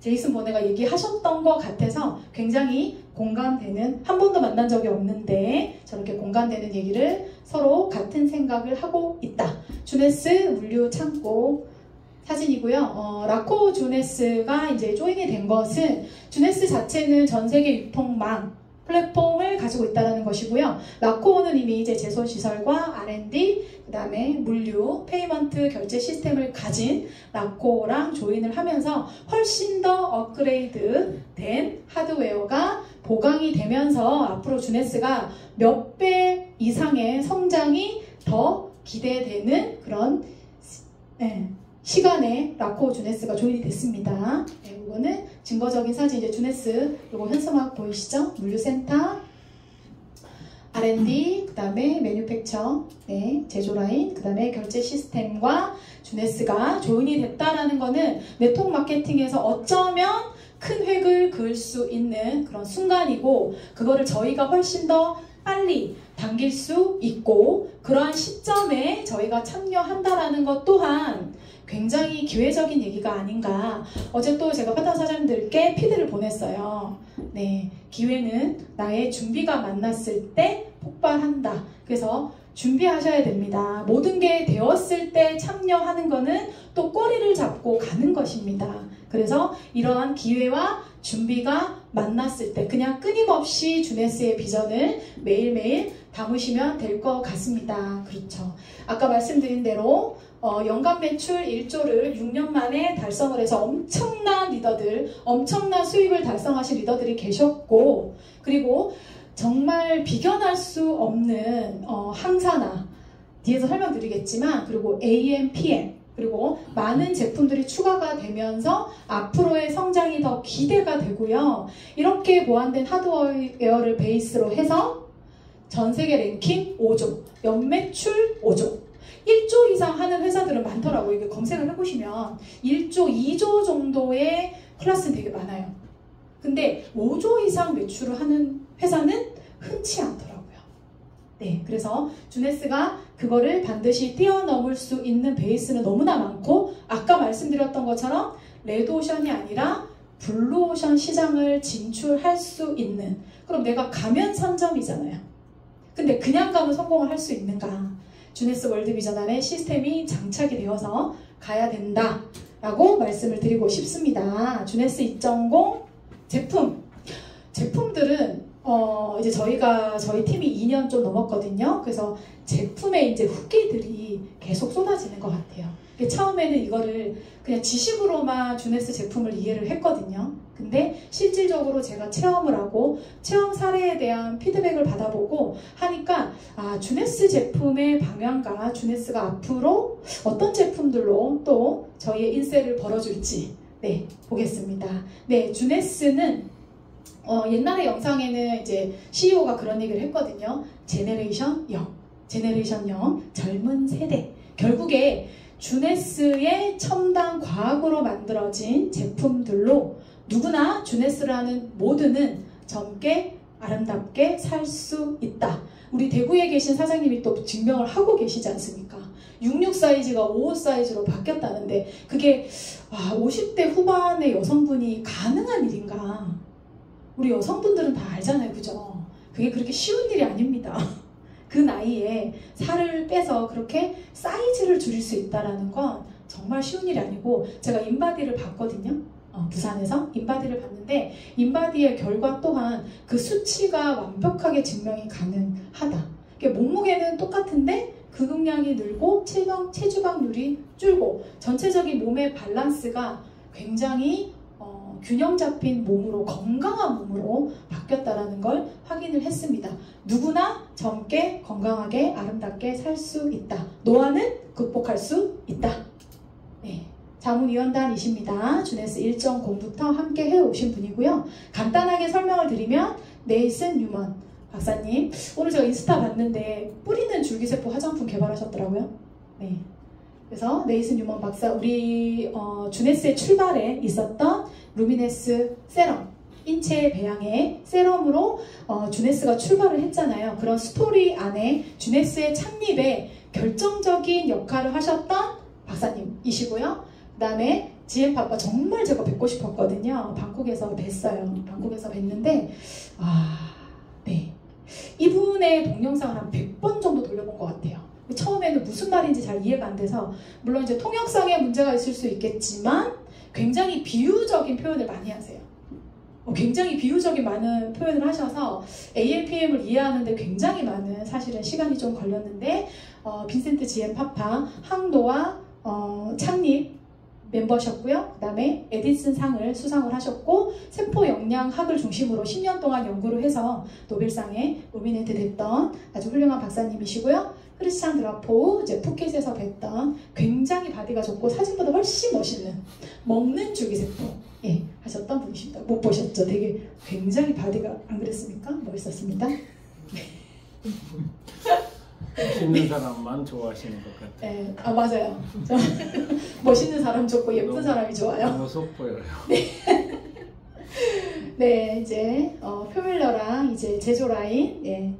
제이슨 보네가 얘기하셨던 것 같아서 굉장히 공감되는, 한 번도 만난 적이 없는데 저렇게 공감되는 얘기를 서로 같은 생각을 하고 있다. 주네스 물류 창고 사진이고요. 라코 주네스가 이제 조인이 된 것은 주네스 자체는 전 세계 유통망 플랫폼을 가지고 있다는 것이고요. 라코는 이미 이제 제소시설과 R&D, 그 다음에 물류, 페이먼트 결제 시스템을 가진 라코랑 조인을 하면서 훨씬 더 업그레이드 된 하드웨어가 보강이 되면서 앞으로 주네스가 몇 배 이상의 성장이 더 기대되는 그런 시간에 라코 주네스가 조인이 됐습니다. 네, 이거는 증거적인 사진. 이제 주네스 이거 현수막 보이시죠? 물류센터, R&D, 그 다음에 매뉴팩처, 제조 라인, 그 다음에 결제 시스템과 주네스가 조인이 됐다라는 거는 네트워크 마케팅에서 어쩌면 큰 획을 그을 수 있는 그런 순간이고, 그거를 저희가 훨씬 더 빨리 당길 수 있고, 그러한 시점에 저희가 참여한다라는 것 또한 굉장히 기회적인 얘기가 아닌가. 어제 또 제가 파트너 사장님들께 피드를 보냈어요. 네, 기회는 나의 준비가 만났을 때 폭발한다. 그래서 준비하셔야 됩니다. 모든 게 되었을 때 참여하는 거는 또 꼬리를 잡고 가는 것입니다. 그래서 이러한 기회와 준비가 만났을 때 그냥 끊임없이 주네스의 비전을 매일매일 담으시면 될 것 같습니다. 그렇죠. 아까 말씀드린 대로 연간 매출 1조를 6년 만에 달성을 해서 엄청난 리더들, 엄청난 수입을 달성하신 리더들이 계셨고, 그리고 정말 비견할 수 없는 항사나, 뒤에서 설명드리겠지만, 그리고 AM, PM, 그리고 많은 제품들이 추가가 되면서 앞으로의 성장이 더 기대가 되고요. 이렇게 보완된 하드웨어를 베이스로 해서 전 세계 랭킹 5조, 연매출 5조, 1조 이상 하는 회사들은 많더라고요. 이게 검색을 해보시면 1조, 2조 정도의 클래스는 되게 많아요. 근데 5조 이상 매출을 하는 회사는 흔치 않더라고요. 네, 그래서 주네스가 그거를 반드시 뛰어넘을 수 있는 베이스는 너무나 많고, 아까 말씀드렸던 것처럼 레드오션이 아니라 블루오션 시장을 진출할 수 있는, 그럼 내가 가면 선점이잖아요. 근데 그냥 가면 성공을 할 수 있는가? 주네스 월드비전 안에 시스템이 장착이 되어서 가야 된다라고 말씀을 드리고 싶습니다. 주네스 2.0 제품들은 이제 저희 팀이 2년 좀 넘었거든요. 그래서 제품의 이제 후기들이 계속 쏟아지는 것 같아요. 처음에는 이거를 그냥 지식으로만 주네스 제품을 이해를 했거든요. 근데 실질적으로 제가 체험을 하고 체험 사례에 대한 피드백을 받아보고 하니까 주네스 제품의 방향과 주네스가 앞으로 어떤 제품들로 또 저희의 인세를 벌어줄지 보겠습니다. 네, 주네스는 옛날의 영상에는 이제 CEO가 그런 얘기를 했거든요. 제네레이션 0, 젊은 세대. 결국에 주네스의 첨단 과학으로 만들어진 제품들로 누구나 주네스라는 모두는 젊게 아름답게 살 수 있다. 우리 대구에 계신 사장님이 또 증명을 하고 계시지 않습니까? 66 사이즈가 55 사이즈로 바뀌었다는데 그게 50대 후반의 여성분이 가능한 일인가? 우리 여성분들은 다 알잖아요, 그죠? 그게 그렇게 쉬운 일이 아닙니다. 그 나이에 살을 빼서 그렇게 사이즈를 줄일 수 있다는 건 정말 쉬운 일이 아니고, 제가 인바디를 봤거든요. 부산에서 인바디를 봤는데 인바디의 결과 또한 그 수치가 완벽하게 증명이 가능하다. 몸무게는 똑같은데 근육량이 늘고 체지방률이 줄고 전체적인 몸의 밸런스가 굉장히 균형 잡힌 몸으로, 건강한 몸으로 바뀌었다는 걸 확인을 했습니다. 누구나 젊게 건강하게 아름답게 살 수 있다. 노화는 극복할 수 있다. 네, 자문위원단이십니다. 주네스 1.0부터 함께 해오신 분이고요. 간단하게 설명을 드리면 네이슨 뉴먼, 박사님, 오늘 제가 인스타 봤는데 뿌리는 줄기세포 화장품 개발하셨더라고요. 네. 그래서 네이슨 뉴먼 박사, 우리 주네스의 출발에 있었던 루미네스 세럼, 인체 배양의 세럼으로 주네스가 출발을 했잖아요. 그런 스토리 안에 주네스의 창립에 결정적인 역할을 하셨던 박사님이시고요. 그 다음에 GM파파 정말 제가 뵙고 싶었거든요. 방콕에서 뵀어요. 방콕에서 뵀는데 네, 이분의 동영상을 한 100번 정도 돌려본 것 같아요. 처음에는 무슨 말인지 잘 이해가 안 돼서, 물론 이제 통역상의 문제가 있을 수 있겠지만 굉장히 비유적인 표현을 많이 하세요. 굉장히 비유적인 많은 표현을 하셔서 AMPM을 이해하는데 굉장히 많은 사실은 시간이 좀 걸렸는데, 빈센트 GM파파 항도와 창립 멤버셨고요. 그 다음에 에디슨 상을 수상을 하셨고, 세포 영양학을 중심으로 10년 동안 연구를 해서 노벨상에 노미네이트 됐던 아주 훌륭한 박사님이시고요. 크리스찬 드라포우, 이제 푸켓에서 뵀던 굉장히 바디가 좋고 사진보다 훨씬 멋있는 먹는 줄기세포 하셨던 분이십니다. 못 보셨죠? 되게 굉장히 바디가 안 그랬습니까? 멋있었습니다. 멋있는 사람만 좋아하시는 것 같아요. 네, 맞아요. 멋있는 사람 좋고 예쁜 사람이 좋아요. 너무 속 보여요. 네, 이제 표밀러랑 이제 제조 라인,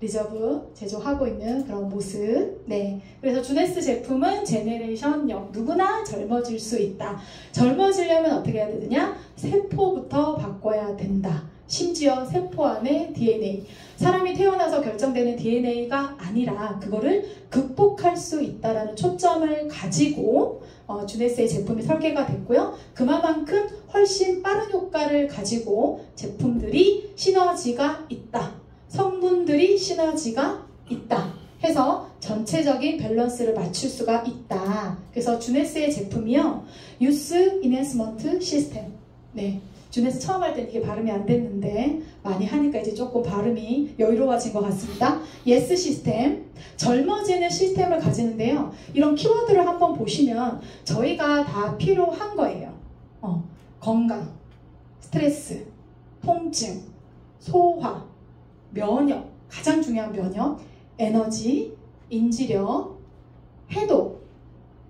리저브 제조하고 있는 그런 모습. 네, 그래서 주네스 제품은 제네레이션 0, 누구나 젊어질 수 있다. 젊어지려면 어떻게 해야 되느냐? 세포부터 바꿔야 된다. 심지어 세포 안에 DNA, 사람이 태어나서 결정되는 DNA가 아니라 그거를 극복할 수 있다라는 초점을 가지고 주네스의 제품이 설계가 됐고요. 그만큼 훨씬 빠른 효과를 가지고 제품들이 시너지가 있다. 성분들이 시너지가 있다 해서 전체적인 밸런스를 맞출 수가 있다. 그래서 주네스의 제품이요, 유스 이넨스먼트 시스템. 네, 주네스 처음 할 땐 이게 발음이 안 됐는데 많이 하니까 이제 조금 발음이 여유로워진 것 같습니다. 예스 시스템, 젊어지는 시스템을 가지는데요. 이런 키워드를 한번 보시면 저희가 다 필요한 거예요. 건강, 스트레스, 통증, 소화, 면역, 가장 중요한 면역, 에너지, 인지력, 해독,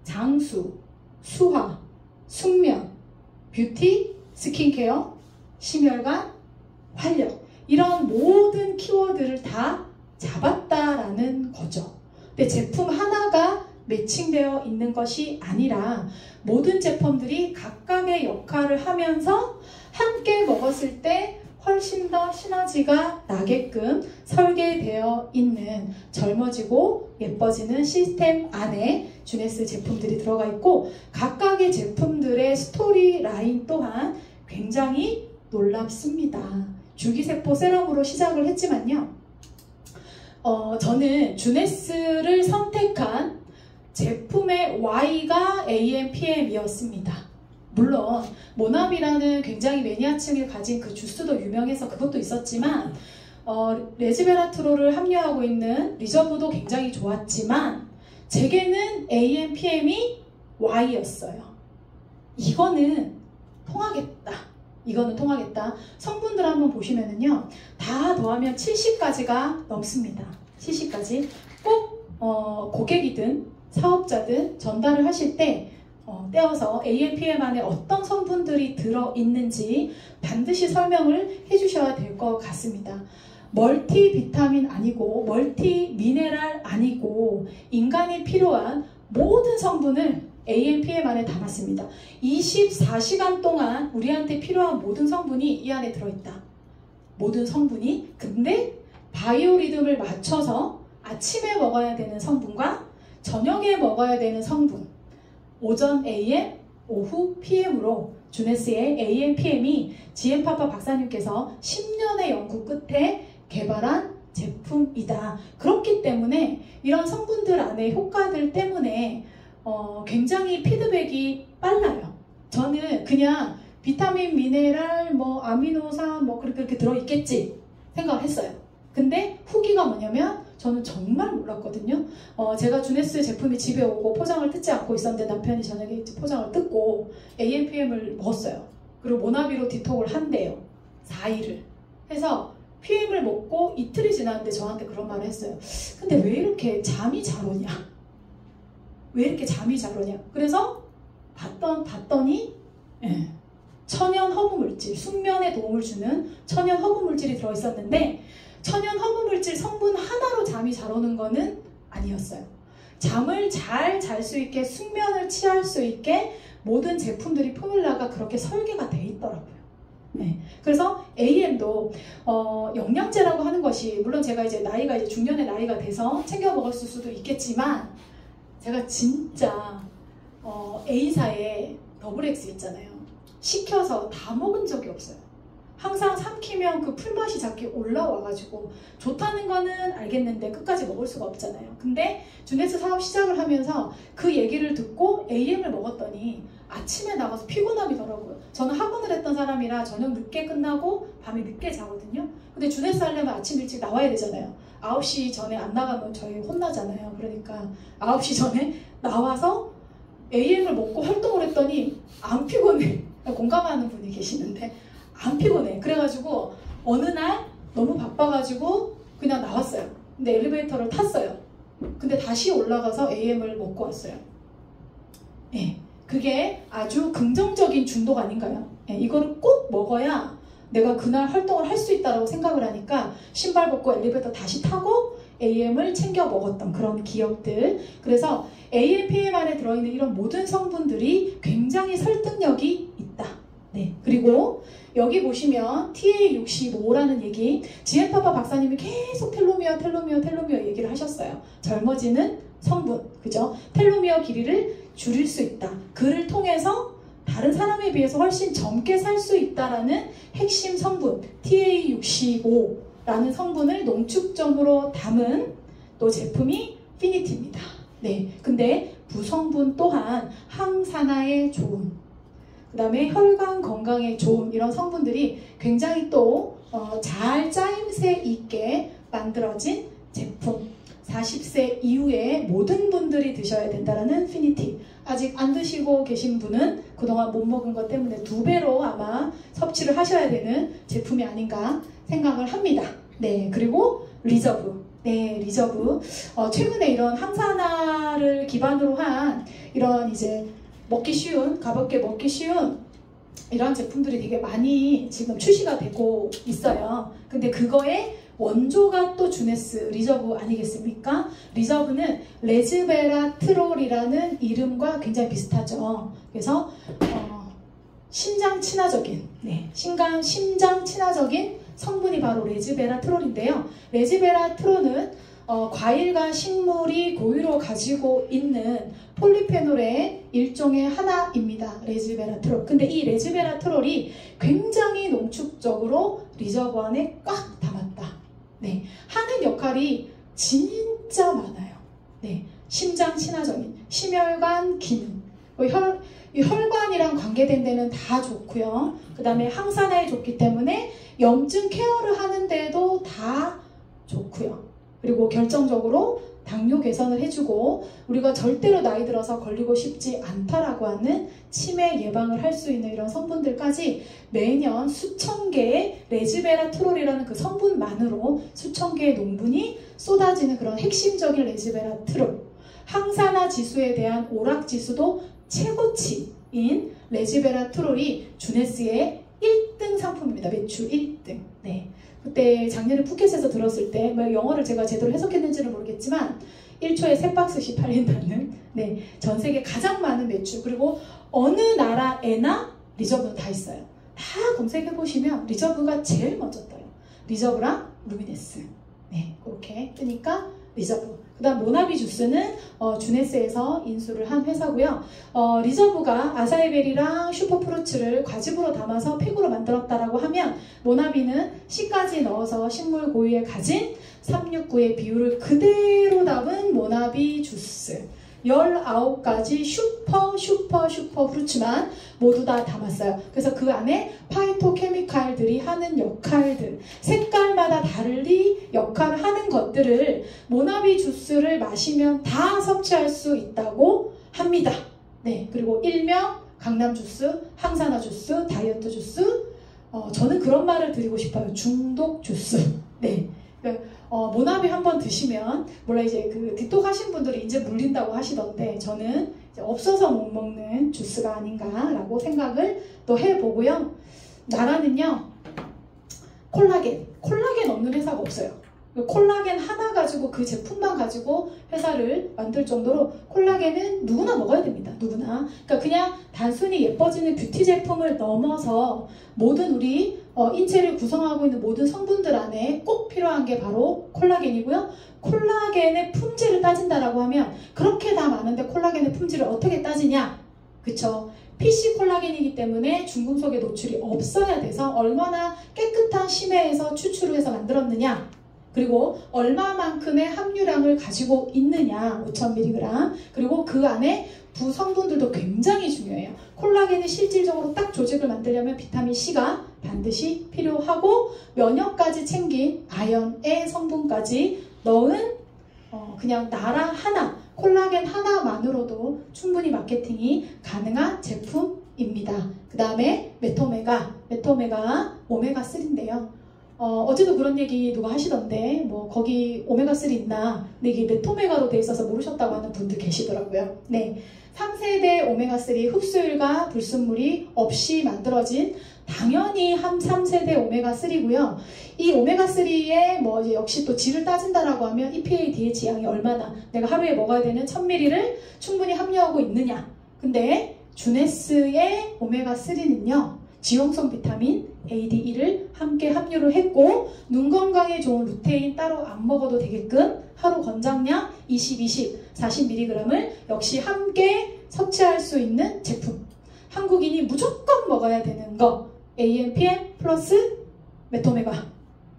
장수, 수화, 숙면, 뷰티, 스킨케어, 심혈관, 활력, 이런 모든 키워드를 다 잡았다라는 거죠. 근데 제품 하나가 매칭되어 있는 것이 아니라 모든 제품들이 각각의 역할을 하면서 함께 먹었을 때 훨씬 더 시너지가 나게끔 설계되어 있는 젊어지고 예뻐지는 시스템 안에 주네스 제품들이 들어가 있고, 각각의 제품들의 스토리 라인 또한 굉장히 놀랍습니다. 줄기세포 세럼으로 시작을 했지만요, 저는 주네스를 선택한 제품의 Y가 AMPM이었습니다. 물론 모나비라는 굉장히 매니아층을 가진 그 주스도 유명해서 그것도 있었지만, 레즈베라트롤을 함유하고 있는 리저브도 굉장히 좋았지만 제게는 AMPM이 Y였어요. 이거는 통하겠다. 이거는 통하겠다. 성분들 한번 보시면은요, 다 더하면 70가지가 넘습니다. 70가지. 꼭 고객이든 사업자든 전달을 하실 때 떼어서 AMPM 안에 어떤 성분들이 들어있는지 반드시 설명을 해주셔야 될 것 같습니다. 멀티 비타민 아니고 멀티 미네랄 아니고 인간이 필요한 모든 성분을 AMPM 안에 담았습니다. 24시간 동안 우리한테 필요한 모든 성분이 이 안에 들어있다. 모든 성분이. 근데 바이오리듬을 맞춰서 아침에 먹어야 되는 성분과 저녁에 먹어야 되는 성분, 오전 AM, 오후 PM으로 주네스의 AMPM이 GM파파 박사님께서 10년의 연구 끝에 개발한 제품이다. 그렇기 때문에 이런 성분들 안에 효과들 때문에 굉장히 피드백이 빨라요. 저는 그냥 비타민, 미네랄, 아미노산 그렇게 들어있겠지 생각을 했어요. 근데 후기가 뭐냐면 저는 정말 몰랐거든요. 제가 주네스 제품이 집에 오고 포장을 뜯지 않고 있었는데 남편이 저녁에 포장을 뜯고 AMPM을 먹었어요. 그리고 모나비로 디톡을 한대요. 4일을. 해서 PM을 먹고 이틀이 지났는데 저한테 그런 말을 했어요. 근데 왜 이렇게 잠이 잘 오냐? 왜 이렇게 잠이 잘 오냐? 그래서 봤더니 천연 허브 물질, 숙면에 도움을 주는 천연 허브 물질이 들어있었는데 천연 허브 물질 성분 하나로 잠이 잘 오는 거는 아니었어요. 잠을 잘 잘 수 있게, 숙면을 취할 수 있게 모든 제품들이 포뮬라가 그렇게 설계가 돼 있더라고요. 네. 그래서 AM도 영양제라고 하는 것이, 물론 제가 이제 나이가 이제 중년의 나이가 돼서 챙겨 먹었을 수도 있겠지만, 제가 진짜 A사의 더블 X 있잖아요. 시켜서 다 먹은 적이 없어요. 항상 삼키면 그 풀맛이 자꾸 올라와가지고 좋다는 거는 알겠는데 끝까지 먹을 수가 없잖아요. 근데 주네스 사업 시작을 하면서 그 얘기를 듣고 AM을 먹었더니 아침에 나가서 피곤함이 더라고요. 저는 학원을 했던 사람이라 저녁 늦게 끝나고 밤에 늦게 자거든요. 근데 주네스 하려면 아침 일찍 나와야 되잖아요. 9시 전에 안 나가면 저희 혼나잖아요. 그러니까 9시 전에 나와서 AM을 먹고 활동을 했더니 안 피곤해. 공감하는 분이 계시는데 안 피곤해. 그래가지고 어느 날 너무 바빠가지고 그냥 나왔어요. 근데 엘리베이터를 탔어요. 근데 다시 올라가서 AM을 먹고 왔어요. 예, 그게 아주 긍정적인 중독 아닌가요? 예, 이거를 꼭 먹어야 내가 그날 활동을 할 수 있다고 생각을 하니까 신발 벗고 엘리베이터 다시 타고 AM을 챙겨 먹었던 그런 기억들. 그래서 AM, PM 안에 들어있는 이런 모든 성분들이 굉장히 설득력이 있다. 네. 그리고 여기 보시면 TA65라는 얘기, 지앤파파 박사님이 계속 텔로미어 얘기를 하셨어요. 젊어지는 성분, 그죠? 텔로미어 길이를 줄일 수 있다. 그를 통해서 다른 사람에 비해서 훨씬 젊게 살 수 있다라는 핵심 성분 TA65라는 성분을 농축점으로 담은 또 제품이 피니티입니다. 네, 근데 부성분 또한 항산화에 좋은, 그 다음에 혈관 건강에 좋은 이런 성분들이 굉장히 또 잘 짜임새 있게 만들어진 제품. 40세 이후에 모든 분들이 드셔야 된다는 피니티. 아직 안 드시고 계신 분은 그동안 못 먹은 것 때문에 2배로 아마 섭취를 하셔야 되는 제품이 아닌가 생각을 합니다. 네, 그리고 리저브. 네, 리저브. 최근에 이런 항산화를 기반으로 한 이런 이제 먹기 쉬운, 가볍게 먹기 쉬운 이런 제품들이 되게 많이 지금 출시가 되고 있어요. 근데 그거에 원조가 또 주네스 리저브 아니겠습니까? 리저브는 레즈베라트롤이라는 이름과 굉장히 비슷하죠. 그래서 심장 친화적인, 네, 심장 친화적인 성분이 바로 레즈베라트롤인데요. 레즈베라트롤은 과일과 식물이 고유로 가지고 있는 폴리페놀의 일종의 하나입니다. 레즈베라트롤. 근데 이 레즈베라트롤이 굉장히 농축적으로 리저브 안에 꽉 담았다. 네, 하는 역할이 진짜 많아요. 네, 심장 친화적인, 심혈관 기능, 혈관이랑 관계된 데는 다 좋고요. 그 다음에 항산화에 좋기 때문에 염증 케어를 하는데도 다 좋고요. 그리고 결정적으로 당뇨 개선을 해주고 우리가 절대로 나이 들어서 걸리고 싶지 않다라고 하는 치매 예방을 할 수 있는 이런 성분들까지 매년 수천 개의 레즈베라트롤이라는 그 성분만으로 수천 개의 농분이 쏟아지는 그런 핵심적인 레즈베라트롤. 항산화 지수에 대한 오락 지수도 최고치인 레즈베라트롤이 주네스의 1등 상품입니다. 매출 1등. 네. 그때 작년에 푸켓에서 들었을 때 뭐 영어를 제가 제대로 해석했는지는 모르겠지만 1초에 3박스씩 팔린다는, 네, 전 세계 가장 많은 매출. 그리고 어느 나라에나 리저브는 다 있어요. 다 검색해보시면 리저브가 제일 먼저 떠요. 리저브랑 루미네스. 네, 그렇게 뜨니까 리저브. 그 다음 모나비 주스는 주네스에서 인수를 한 회사고요. 리저브가 아사이베리랑 슈퍼프루츠를 과즙으로 담아서 팩으로 만들었다라고 하면 모나비는 C까지 넣어서 식물 고유에 가진 369의 비율을 그대로 담은 모나비 주스. 19가지 슈퍼 프루츠만 모두 다 담았어요. 그래서 그 안에 파이토케미칼들이 하는 역할들, 색깔마다 달리 역할을 하는 것들을 모나비 주스를 마시면 다 섭취할 수 있다고 합니다. 네, 그리고 일명 강남 주스, 항산화 주스, 다이어트 주스, 저는 그런 말을 드리고 싶어요. 중독 주스. 네. 모나비 한번 드시면 몰라 이제 그 디톡 하신 분들이 이제 물린다고 하시던데 저는 이제 없어서 못 먹는 주스가 아닌가라고 생각을 또 해보고요. 나라는요 콜라겐 없는 회사가 없어요. 콜라겐 하나 가지고 그 제품만 가지고 회사를 만들 정도로 콜라겐은 누구나 먹어야 됩니다. 누구나. 그러니까 그냥 단순히 예뻐지는 뷰티 제품을 넘어서 모든 우리 인체를 구성하고 있는 모든 성분들 안에 꼭 필요한 게 바로 콜라겐이고요. 콜라겐의 품질을 따진다라고 하면 그렇게 다 많은데 콜라겐의 품질을 어떻게 따지냐? 그쵸? PC 콜라겐이기 때문에 중금속의 노출이 없어야 돼서 얼마나 깨끗한 심해에서 추출을 해서 만들었느냐? 그리고 얼마만큼의 함유량을 가지고 있느냐 5000mg 그리고 그 안에 부성분들도 굉장히 중요해요. 콜라겐이 실질적으로 딱 조직을 만들려면 비타민C가 반드시 필요하고 면역까지 챙긴 아연의 성분까지 넣은 그냥 나라 하나 콜라겐 하나만으로도 충분히 마케팅이 가능한 제품입니다. 그 다음에 메토메가 오메가3인데요. 어제도 그런 얘기 누가 하시던데 뭐 거기 오메가3 있나 근데 이게 메토메가로 돼 있어서 모르셨다고 하는 분들 계시더라고요. 네, 3세대 오메가3 흡수율과 불순물이 없이 만들어진 당연히 3세대 오메가3고요. 이 오메가3의 뭐 이제 역시 또 질을 따진다라고 하면 EPA, DHA 양이 얼마나 내가 하루에 먹어야 되는 1000ml를 충분히 함유하고 있느냐. 근데 주네스의 오메가3는요. 지용성 비타민 ADE를 함께 함유를 했고 눈 건강에 좋은 루테인 따로 안 먹어도 되게끔 하루 권장량 20, 40mg을 역시 함께 섭취할 수 있는 제품. 한국인이 무조건 먹어야 되는 거 AMPM 플러스 메토메가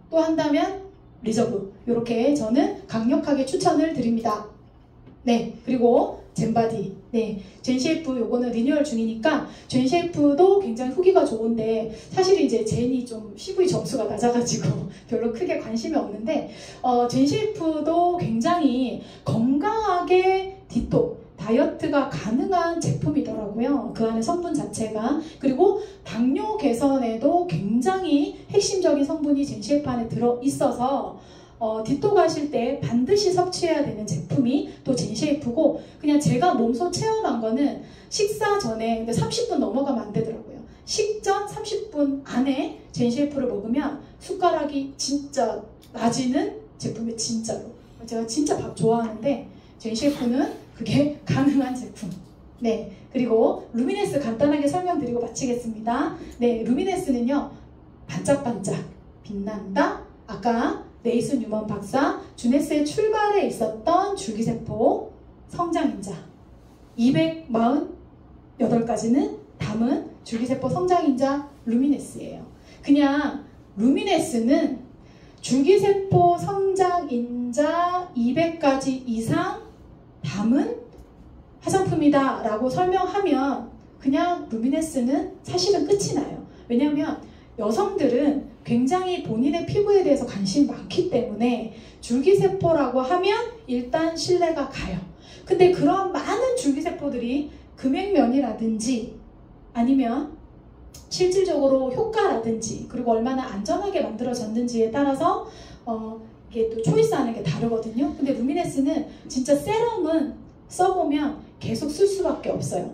또 한다면 리저브 이렇게 저는 강력하게 추천을 드립니다. 네, 그리고 젠바디. 네, 젠셰프 요거는 리뉴얼 중이니까 젠셰프도 굉장히 후기가 좋은데 사실 이제 젠이 좀 CV 점수가 낮아가지고 별로 크게 관심이 없는데 젠셰프도 굉장히 건강하게 디톡 다이어트가 가능한 제품이더라고요. 그 안에 성분 자체가. 그리고 당뇨 개선에도 굉장히 핵심적인 성분이 젠셰프 안에 들어있어서 디톡 하실 때 반드시 섭취해야 되는 제품이 또 젠셰프고 그냥 제가 몸소 체험한 거는 식사 전에 근데 30분 넘어가면 안 되더라고요. 식전 30분 안에 젠셰프를 먹으면 숟가락이 진짜 나지는 제품이 진짜로. 제가 진짜 밥 좋아하는데 젠셰프는 그게 가능한 제품. 네, 그리고 루미네스 간단하게 설명드리고 마치겠습니다. 네, 루미네스는요 반짝반짝 빛난다. 아까 네이슨 유먼 박사 주네스의 출발에 있었던 줄기세포 성장인자 248가지는 담은 줄기세포 성장인자 루미네스예요. 그냥 루미네스는 줄기세포 성장인자 200가지 이상 담은 화장품이다 라고 설명하면 그냥 루미네스는 사실은 끝이 나요. 왜냐하면 여성들은 굉장히 본인의 피부에 대해서 관심이 많기 때문에 줄기세포라고 하면 일단 신뢰가 가요. 근데 그런 많은 줄기세포들이 금액면이라든지 아니면 실질적으로 효과라든지 그리고 얼마나 안전하게 만들어졌는지에 따라서 이게 또 초이스하는 게 다르거든요. 근데 루미네스는 진짜 세럼은 써보면 계속 쓸 수밖에 없어요.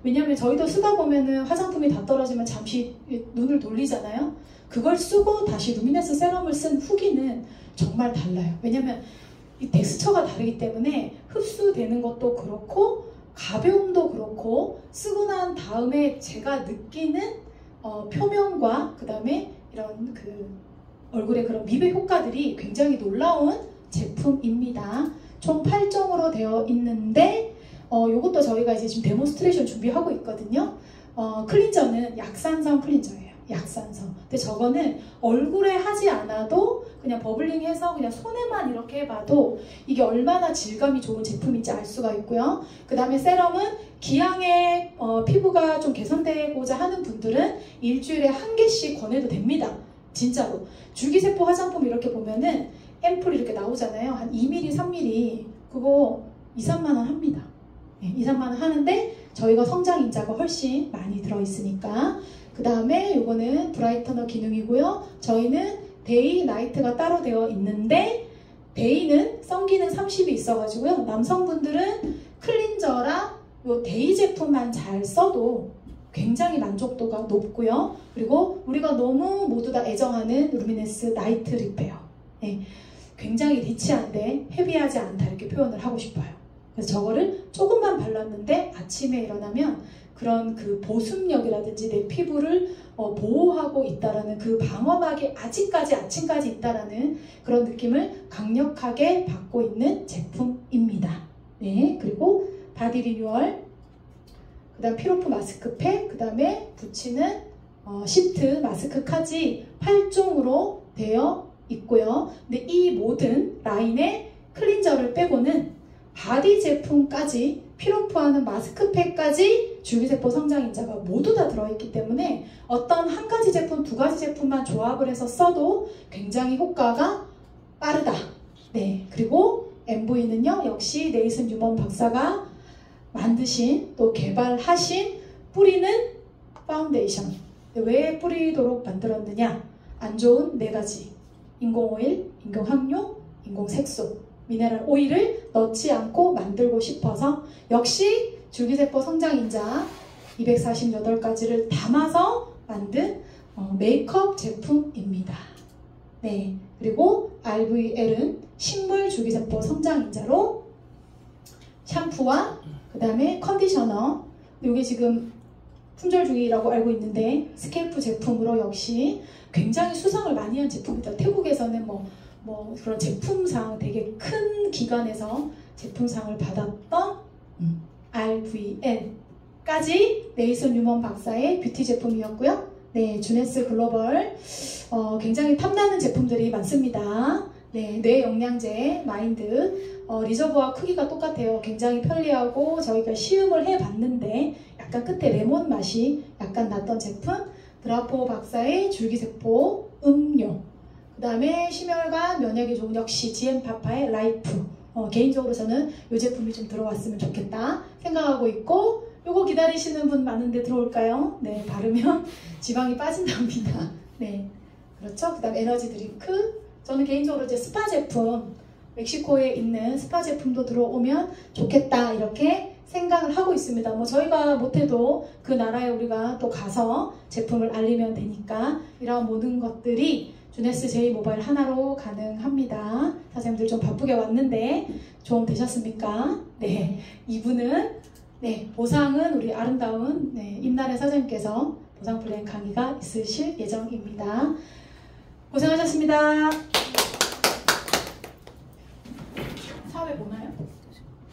왜냐면 저희도 쓰다 보면은 화장품이 다 떨어지면 잠시 눈을 돌리잖아요. 그걸 쓰고 다시 루미네스 세럼을 쓴 후기는 정말 달라요. 왜냐면 이 텍스처가 다르기 때문에 흡수되는 것도 그렇고 가벼움도 그렇고 쓰고 난 다음에 제가 느끼는 표면과 그 다음에 이런 그 얼굴의 그런 미백 효과들이 굉장히 놀라운 제품입니다. 총 8종으로 되어 있는데 요것도 저희가 이제 지금 데몬스트레이션 준비하고 있거든요. 클린저는 약산성 클린저예요. 약산성. 근데 저거는 얼굴에 하지 않아도 그냥 버블링해서 그냥 손에만 이렇게 해봐도 이게 얼마나 질감이 좋은 제품인지 알 수가 있고요. 그 다음에 세럼은 기왕에 피부가 좀 개선되고자 하는 분들은 일주일에 1개씩 권해도 됩니다. 진짜로. 줄기세포 화장품 이렇게 보면은 앰플 이렇게 나오잖아요. 한 2mm, 3mm 그거 2, 3만원 합니다. 네, 2, 3만원 하는데 저희가 성장인자가 훨씬 많이 들어있으니까. 그 그 다음에 요거는 브라이터너 기능이고요. 저희는 데이, 나이트가 따로 되어 있는데 데이는 썬기능 30이 있어가지고요. 남성분들은 클린저랑 요 데이 제품만 잘 써도 굉장히 만족도가 높고요. 그리고 우리가 너무 모두 다 애정하는 루미네스 나이트 리페어. 네, 굉장히 리치한데 헤비하지 않다 이렇게 표현을 하고 싶어요. 그래서 저거를 조금만 발랐는데 아침에 일어나면 그런 그 보습력이라든지 내 피부를 보호하고 있다라는 그 방어막이 아직까지 아침까지 있다라는 그런 느낌을 강력하게 받고 있는 제품입니다. 네, 그리고 바디 리뉴얼, 그 다음 피로프 마스크팩, 그 다음에 붙이는 시트 마스크까지 8종으로 되어 있고요. 근데 이 모든 라인의 클린저를 빼고는 바디 제품까지 피로프하는 마스크팩까지 줄기세포 성장인자가 모두 다 들어있기 때문에 어떤 한 가지 제품, 두 가지 제품만 조합을 해서 써도 굉장히 효과가 빠르다. 네, 그리고 MV는요 역시 네이슨 뉴먼 박사가 만드신 또 개발하신 뿌리는 파운데이션. 왜 뿌리도록 만들었느냐? 안 좋은 네 가지 인공오일, 인공항료, 인공색소, 미네랄 오일을 넣지 않고 만들고 싶어서 역시 줄기세포 성장인자 248가지를 담아서 만든 메이크업 제품입니다. 네, 그리고 RVL은 식물 줄기세포 성장인자로 샴푸와 그 다음에 컨디셔너, 이게 지금 품절 중이라고 알고 있는데 스케이프 제품으로 역시 굉장히 수상을 많이 한 제품이다. 태국에서는 뭐 그런 제품상 되게 큰 기관에서 제품상을 받았던 RVL까지 네이슨 뉴먼 박사의 뷰티 제품이었고요. 네, 주네스 글로벌 굉장히 탐나는 제품들이 많습니다. 네, 뇌 영양제 마인드 리저버와 크기가 똑같아요. 굉장히 편리하고 저희가 시음을 해봤는데 약간 끝에 레몬 맛이 약간 났던 제품. 드라포 박사의 줄기세포 음료, 그 다음에 심혈관 면역에 좋은 역시 GM파파의 라이프. 개인적으로 저는 이 제품이 좀 들어왔으면 좋겠다 생각하고 있고, 요거 기다리시는 분 많은데 들어올까요? 네, 바르면 지방이 빠진답니다. 네, 그렇죠. 그 다음 에너지 드링크. 저는 개인적으로 이제 스파 제품, 멕시코에 있는 스파 제품도 들어오면 좋겠다 이렇게 생각을 하고 있습니다. 뭐 저희가 못해도 그 나라에 우리가 또 가서 제품을 알리면 되니까 이런 모든 것들이 주네스 제이 모바일 하나로 가능합니다. 사장님들 좀 바쁘게 왔는데 좀 되셨습니까? 네, 이분은 보상은 우리 아름다운 임나래 사장님께서 보상 플랜 강의가 있으실 예정입니다. 고생하셨습니다. 사회 보나요?